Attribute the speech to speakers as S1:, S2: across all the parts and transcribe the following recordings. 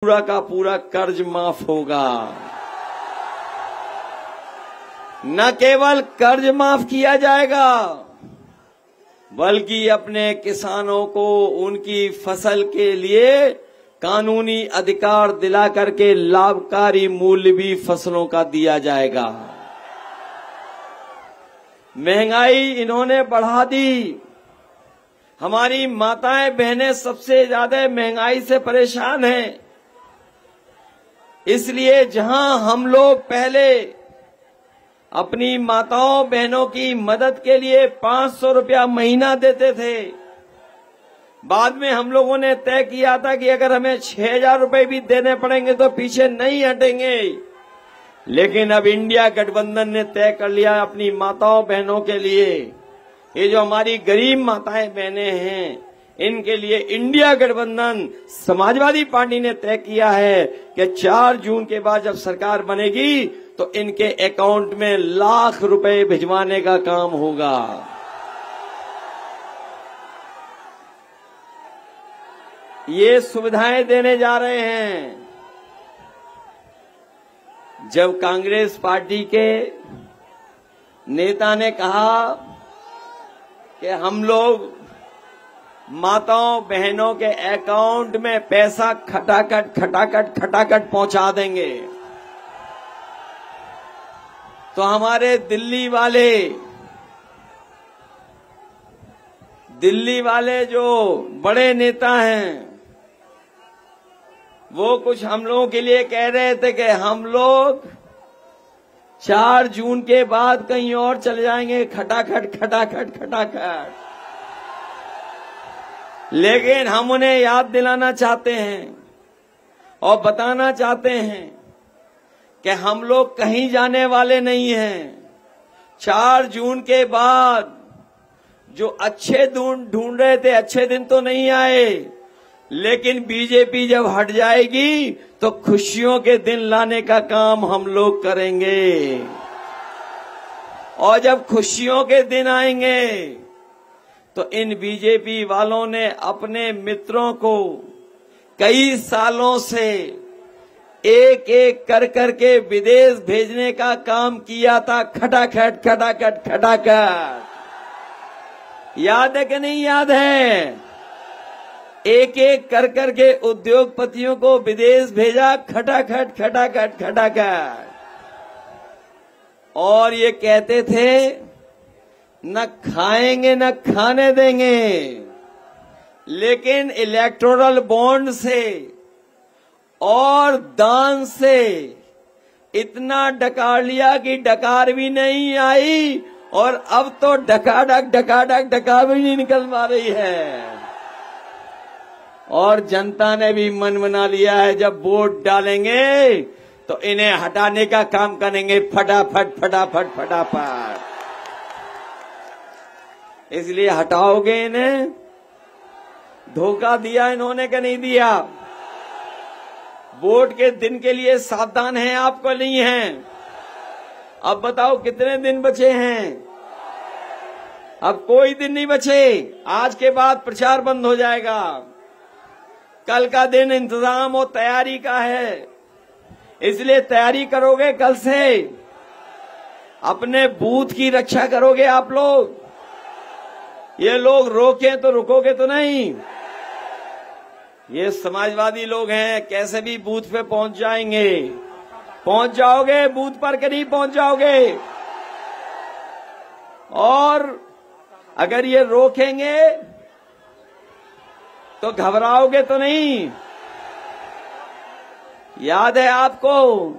S1: पूरा का पूरा कर्ज माफ होगा। न केवल कर्ज माफ किया जाएगा बल्कि अपने किसानों को उनकी फसल के लिए कानूनी अधिकार दिला करके लाभकारी मूल्य भी फसलों का दिया जाएगा। महंगाई इन्होंने बढ़ा दी। हमारी माताएं बहनें सबसे ज्यादा महंगाई से परेशान हैं। इसलिए जहां हम लोग पहले अपनी माताओं बहनों की मदद के लिए 500 रुपया महीना देते थे, बाद में हम लोगों ने तय किया था कि अगर हमें 6,000 रुपए भी देने पड़ेंगे तो पीछे नहीं हटेंगे। लेकिन अब इंडिया गठबंधन ने तय कर लिया अपनी माताओं बहनों के लिए, ये जो हमारी गरीब माताएं बहनें हैं, इनके लिए इंडिया गठबंधन समाजवादी पार्टी ने तय किया है कि 4 जून के बाद जब सरकार बनेगी तो इनके अकाउंट में लाख रुपए भिजवाने का काम होगा। ये सुविधाएं देने जा रहे हैं। जब कांग्रेस पार्टी के नेता ने कहा कि हम लोग माताओं बहनों के अकाउंट में पैसा खटाखट पहुंचा देंगे, तो हमारे दिल्ली वाले जो बड़े नेता हैं वो कुछ हम लोगों के लिए कह रहे थे कि हम लोग 4 जून के बाद कहीं और चले जाएंगे, खटाखट। लेकिन हम उन्हें याद दिलाना चाहते हैं और बताना चाहते हैं कि हम लोग कहीं जाने वाले नहीं हैं। 4 जून के बाद जो अच्छे ढूंढ रहे थे, अच्छे दिन तो नहीं आए, लेकिन बीजेपी जब हट जाएगी तो खुशियों के दिन लाने का काम हम लोग करेंगे। और जब खुशियों के दिन आएंगे तो इन बीजेपी वालों ने अपने मित्रों को कई सालों से एक एक कर करके विदेश भेजने का काम किया था, खटाखट। याद है कि नहीं याद है? एक एक कर करके उद्योगपतियों को विदेश भेजा, खटाखट। और ये कहते थे न खाएंगे न खाने देंगे, लेकिन इलेक्टोरल बॉन्ड से और दान से इतना डकार लिया कि डकार भी नहीं आई, और अब तो डकार भी नहीं निकल पा रही है। और जनता ने भी मन बना लिया है, जब वोट डालेंगे तो इन्हें हटाने का काम करेंगे, फटाफट। इसलिए हटाओगे इन्हें? धोखा दिया इन्होंने कि नहीं दिया? वोट के दिन के लिए सावधान हैं आपको नहीं हैं? अब बताओ कितने दिन बचे हैं? अब कोई दिन नहीं बचे। आज के बाद प्रचार बंद हो जाएगा। कल का दिन इंतजाम और तैयारी का है, इसलिए तैयारी करोगे कल से। अपने बूथ की रक्षा करोगे आप लोग। ये लोग रोके तो रुकोगे तो नहीं। ये समाजवादी लोग हैं, कैसे भी बूथ पे पहुंच जाएंगे। पहुंच जाओगे बूथ पर कि नहीं पहुंच जाओगे? और अगर ये रोकेंगे तो घबराओगे तो नहीं? याद है आपको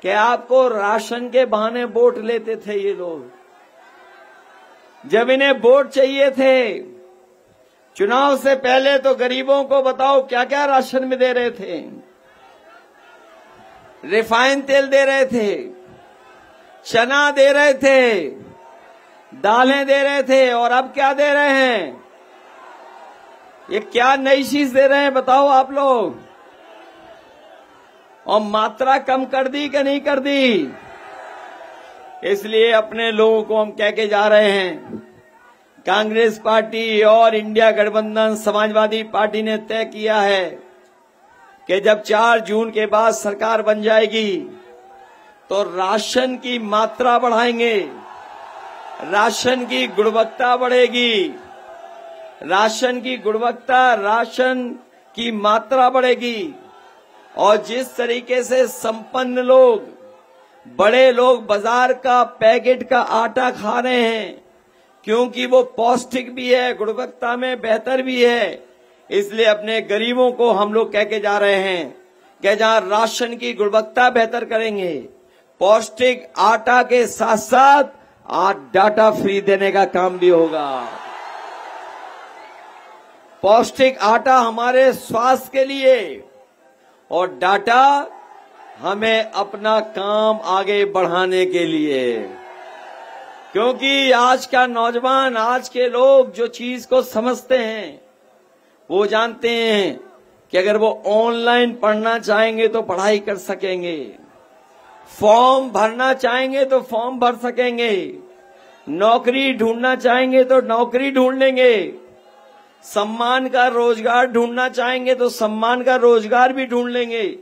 S1: कि आपको राशन के बहाने वोट लेते थे ये लोग। जब इन्हें वोट चाहिए थे चुनाव से पहले, तो गरीबों को बताओ क्या क्या राशन में दे रहे थे। रिफाइंड तेल दे रहे थे, चना दे रहे थे, दालें दे रहे थे, और अब क्या दे रहे हैं? ये क्या नई चीज दे रहे हैं बताओ आप लोग? और मात्रा कम कर दी कि नहीं कर दी? इसलिए अपने लोगों को हम कह के जा रहे हैं, कांग्रेस पार्टी और इंडिया गठबंधन समाजवादी पार्टी ने तय किया है कि जब 4 जून के बाद सरकार बन जाएगी तो राशन की मात्रा बढ़ाएंगे, राशन की गुणवत्ता बढ़ेगी, राशन की गुणवत्ता, राशन की मात्रा बढ़ेगी। और जिस तरीके से संपन्न लोग, बड़े लोग बाजार का पैकेट का आटा खा रहे हैं, क्योंकि वो पौष्टिक भी है, गुणवत्ता में बेहतर भी है, इसलिए अपने गरीबों को हम लोग कह के जा रहे हैं कि जहां राशन की गुणवत्ता बेहतर करेंगे, पौष्टिक आटा के साथ साथ आज डाटा फ्री देने का काम भी होगा। पौष्टिक आटा हमारे स्वास्थ्य के लिए और डाटा हमें अपना काम आगे बढ़ाने के लिए, क्योंकि आज का नौजवान, आज के लोग जो चीज को समझते हैं वो जानते हैं कि अगर वो ऑनलाइन पढ़ना चाहेंगे तो पढ़ाई कर सकेंगे, फॉर्म भरना चाहेंगे तो फॉर्म भर सकेंगे, नौकरी ढूंढना चाहेंगे तो नौकरी ढूंढ लेंगे, सम्मान का रोजगार ढूंढना चाहेंगे तो सम्मान का रोजगार भी ढूंढ लेंगे।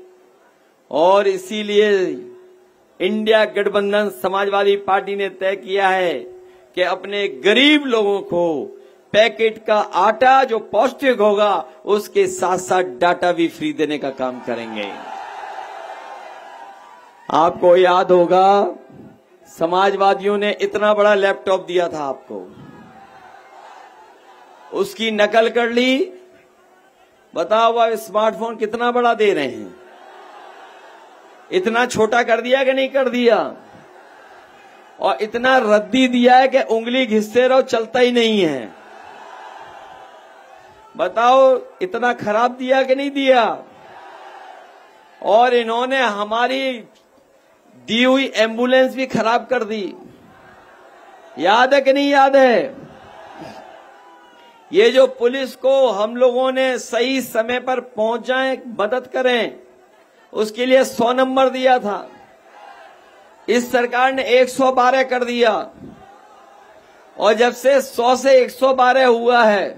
S1: और इसीलिए इंडिया गठबंधन समाजवादी पार्टी ने तय किया है कि अपने गरीब लोगों को पैकेट का आटा जो पौष्टिक होगा उसके साथ साथ डाटा भी फ्री देने का काम करेंगे। आपको याद होगा समाजवादियों ने इतना बड़ा लैपटॉप दिया था आपको, उसकी नकल कर ली। बताओ वह स्मार्टफोन कितना बड़ा दे रहे हैं, इतना छोटा कर दिया कि नहीं कर दिया, और इतना रद्दी दिया है कि उंगली घिसते रहो चलता ही नहीं है। बताओ इतना खराब दिया कि नहीं दिया। और इन्होंने हमारी दी हुई एम्बुलेंस भी खराब कर दी, याद है कि नहीं याद है। ये जो पुलिस को हम लोगों ने सही समय पर पहुंच जाए, मदद करें, उसके लिए 100 नंबर दिया था, इस सरकार ने 112 कर दिया। और जब से 100 से 112 हुआ है,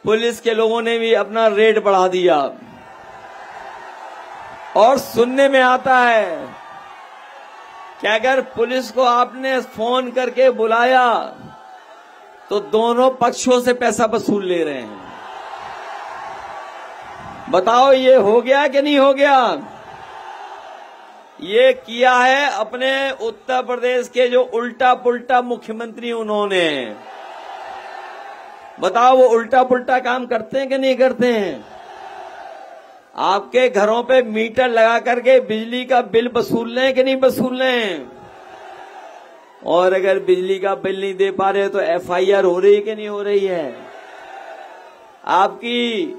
S1: पुलिस के लोगों ने भी अपना रेट बढ़ा दिया। और सुनने में आता है कि अगर पुलिस को आपने फोन करके बुलाया तो दोनों पक्षों से पैसा वसूल ले रहे हैं। बताओ ये हो गया कि नहीं हो गया। ये किया है अपने उत्तर प्रदेश के जो उल्टा पुल्टा मुख्यमंत्री, उन्होंने। बताओ वो उल्टा पुल्टा काम करते हैं कि नहीं करते हैं। आपके घरों पे मीटर लगा करके बिजली का बिल वसूल लें कि नहीं वसूल लें। और अगर बिजली का बिल नहीं दे पा रहे तो एफआईआर हो रही है कि नहीं हो रही है। आपकी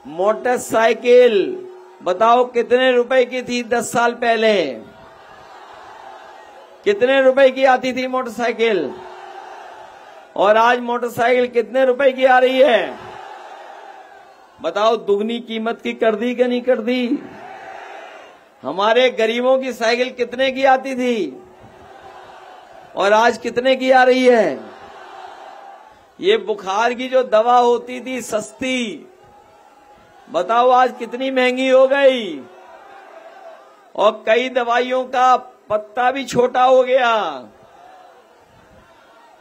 S1: मोटरसाइकिल बताओ कितने रुपए की थी 10 साल पहले, कितने रुपए की आती थी मोटरसाइकिल, और आज मोटरसाइकिल कितने रुपए की आ रही है। बताओ दुगनी कीमत की कर दी कि नहीं कर दी। हमारे गरीबों की साइकिल कितने की आती थी और आज कितने की आ रही है। ये बुखार की जो दवा होती थी सस्ती, बताओ आज कितनी महंगी हो गई। और कई दवाइयों का पत्ता भी छोटा हो गया।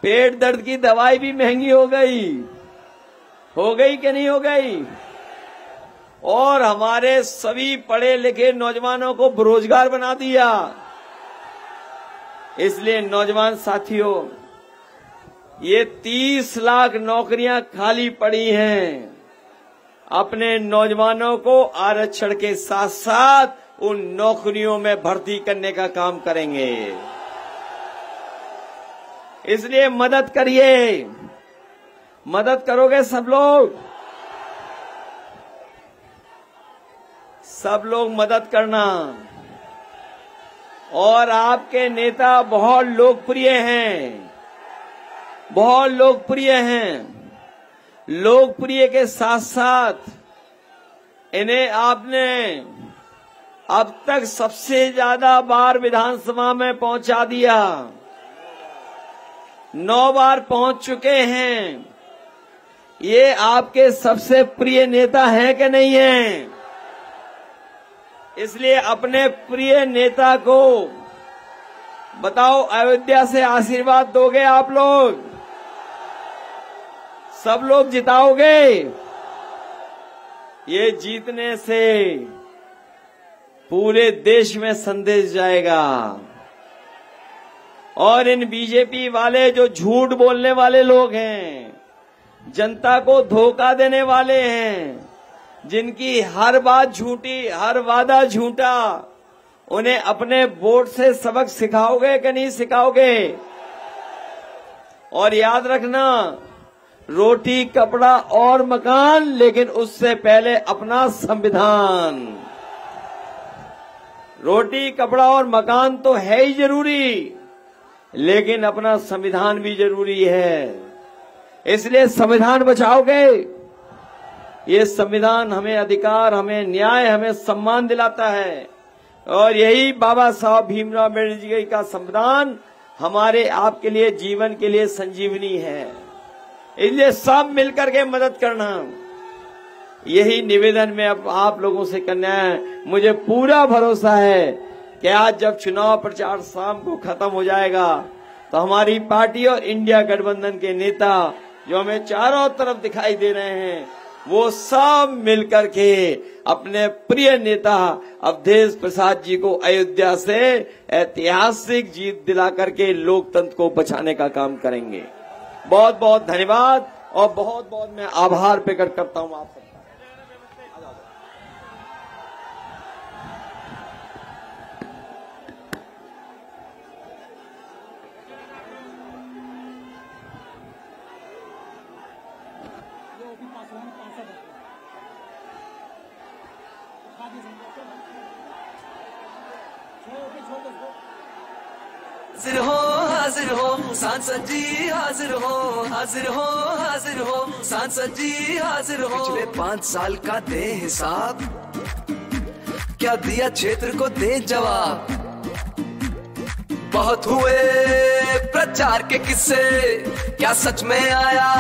S1: पेट दर्द की दवाई भी महंगी हो गई कि नहीं हो गई। और हमारे सभी पढ़े लिखे नौजवानों को बेरोजगार बना दिया। इसलिए नौजवान साथियों, ये 30 लाख नौकरियां खाली पड़ी हैं। अपने नौजवानों को आरक्षण के साथ साथ उन नौकरियों में भर्ती करने का काम करेंगे। इसलिए मदद करिए, मदद करोगे सब लोग मदद करना। और आपके नेता बहुत लोकप्रिय हैं, बहुत लोकप्रिय हैं। लोकप्रिय के साथ साथ इन्हें आपने अब तक सबसे ज्यादा बार विधानसभा में पहुंचा दिया। 9 बार पहुंच चुके हैं। ये आपके सबसे प्रिय नेता हैं कि नहीं हैं। इसलिए अपने प्रिय नेता को बताओ, अयोध्या से आशीर्वाद दोगे आप लोग? सब लोग जिताओगे? ये जीतने से पूरे देश में संदेश जाएगा। और इन बीजेपी वाले जो झूठ बोलने वाले लोग हैं, जनता को धोखा देने वाले हैं, जिनकी हर बात झूठी, हर वादा झूठा, उन्हें अपने वोट से सबक सिखाओगे कि नहीं सिखाओगे? और याद रखना, रोटी कपड़ा और मकान, लेकिन उससे पहले अपना संविधान। रोटी कपड़ा और मकान तो है ही जरूरी, लेकिन अपना संविधान भी जरूरी है। इसलिए संविधान बचाओगे। ये संविधान हमें अधिकार, हमें न्याय, हमें सम्मान दिलाता है। और यही बाबा साहब भीमराव अम्बेडकर जी का संविधान हमारे आपके लिए, जीवन के लिए संजीवनी है। इसलिए सब मिलकर के मदद करना, यही निवेदन में अब आप लोगों से करना है। मुझे पूरा भरोसा है कि आज जब चुनाव प्रचार शाम को खत्म हो जाएगा, तो हमारी पार्टी और इंडिया गठबंधन के नेता जो हमें चारों तरफ दिखाई दे रहे हैं, वो सब मिलकर के अपने प्रिय नेता अवधेश प्रसाद जी को अयोध्या से ऐतिहासिक जीत दिला करके लोकतंत्र को बचाने का काम करेंगे। बहुत बहुत धन्यवाद और बहुत बहुत मैं आभार प्रकट करता हूं आप सबका।
S2: हाजिर हो, हाजिर हो सांसद जी, हाजिर हो, हाजिर हो, हाजिर हो सांसद जी, हाजिर हो। पिछले 5 साल का दे हिसाब, क्या दिया क्षेत्र को दे जवाब। बहुत हुए प्रचार के किस्से, क्या सच में आया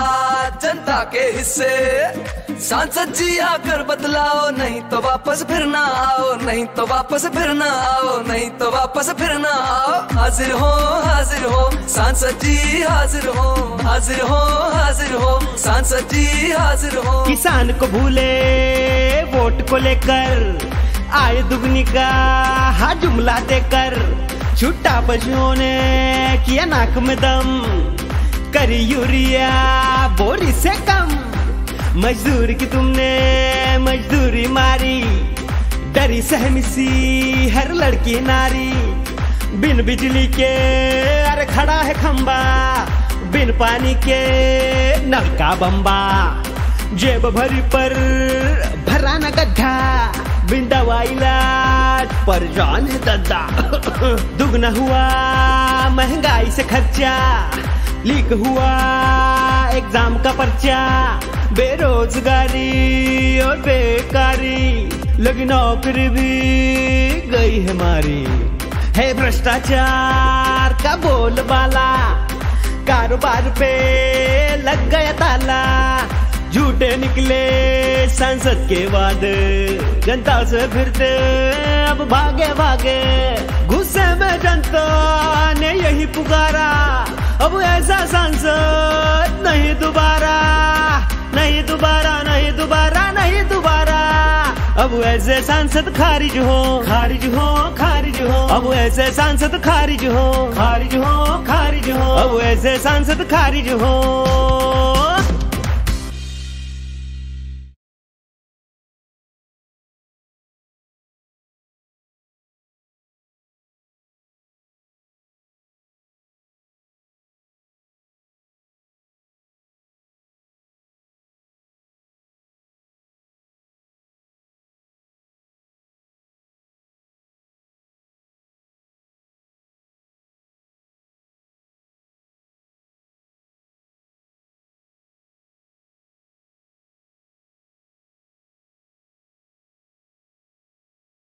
S2: जनता के हिस्से। सांसद जी आकर बदलाओ, नहीं तो वापस फिर ना आओ, नहीं तो वापस फिर ना आओ, नहीं तो वापस फिर ना आओ। हाजिर हो, हाजिर हो सांसद जी, हाजिर हो, हाजिर हो, हाजिर हो सांसद जी, हाजिर हो।
S3: किसान को भूले वोट को लेकर, आय दुगनी का हा जुमला देकर, छुट्टा पशुओं ने किया नाक में दम, करी यूरिया बोरी से कम। मजदूर की तुमने मजदूरी मारी, डरी सहमी सी हर लड़की नारी। बिन बिजली के अरे खड़ा है खंबा, बिन पानी के नल का बम्बा। जेब भरी पर भरा न गड्ढा, बिन दवा इलाज पर जाने दद्दा। दुगना हुआ महंगाई से खर्चा, लीक हुआ एग्जाम का पर्चा। बेरोजगारी और बेकारी, लगी नौकरी भी गई है मारी। है भ्रष्टाचार का बोलबाला, कारोबार पे लग गया ताला। झूठे निकले संसद के वादे, जनता से फिरते अब भागे भागे। गुस्से में जनता ने यही पुकारा, अब ऐसा संसद नहीं दोबारा, नहीं दोबारा, नहीं दोबारा, नहीं दोबारा। अब ऐसे सांसद खारिज हो, खारिज हो, खारिज हो। अब ऐसे सांसद खारिज हो, खारिज हो, खारिज हो। अब ऐसे सांसद खारिज हो।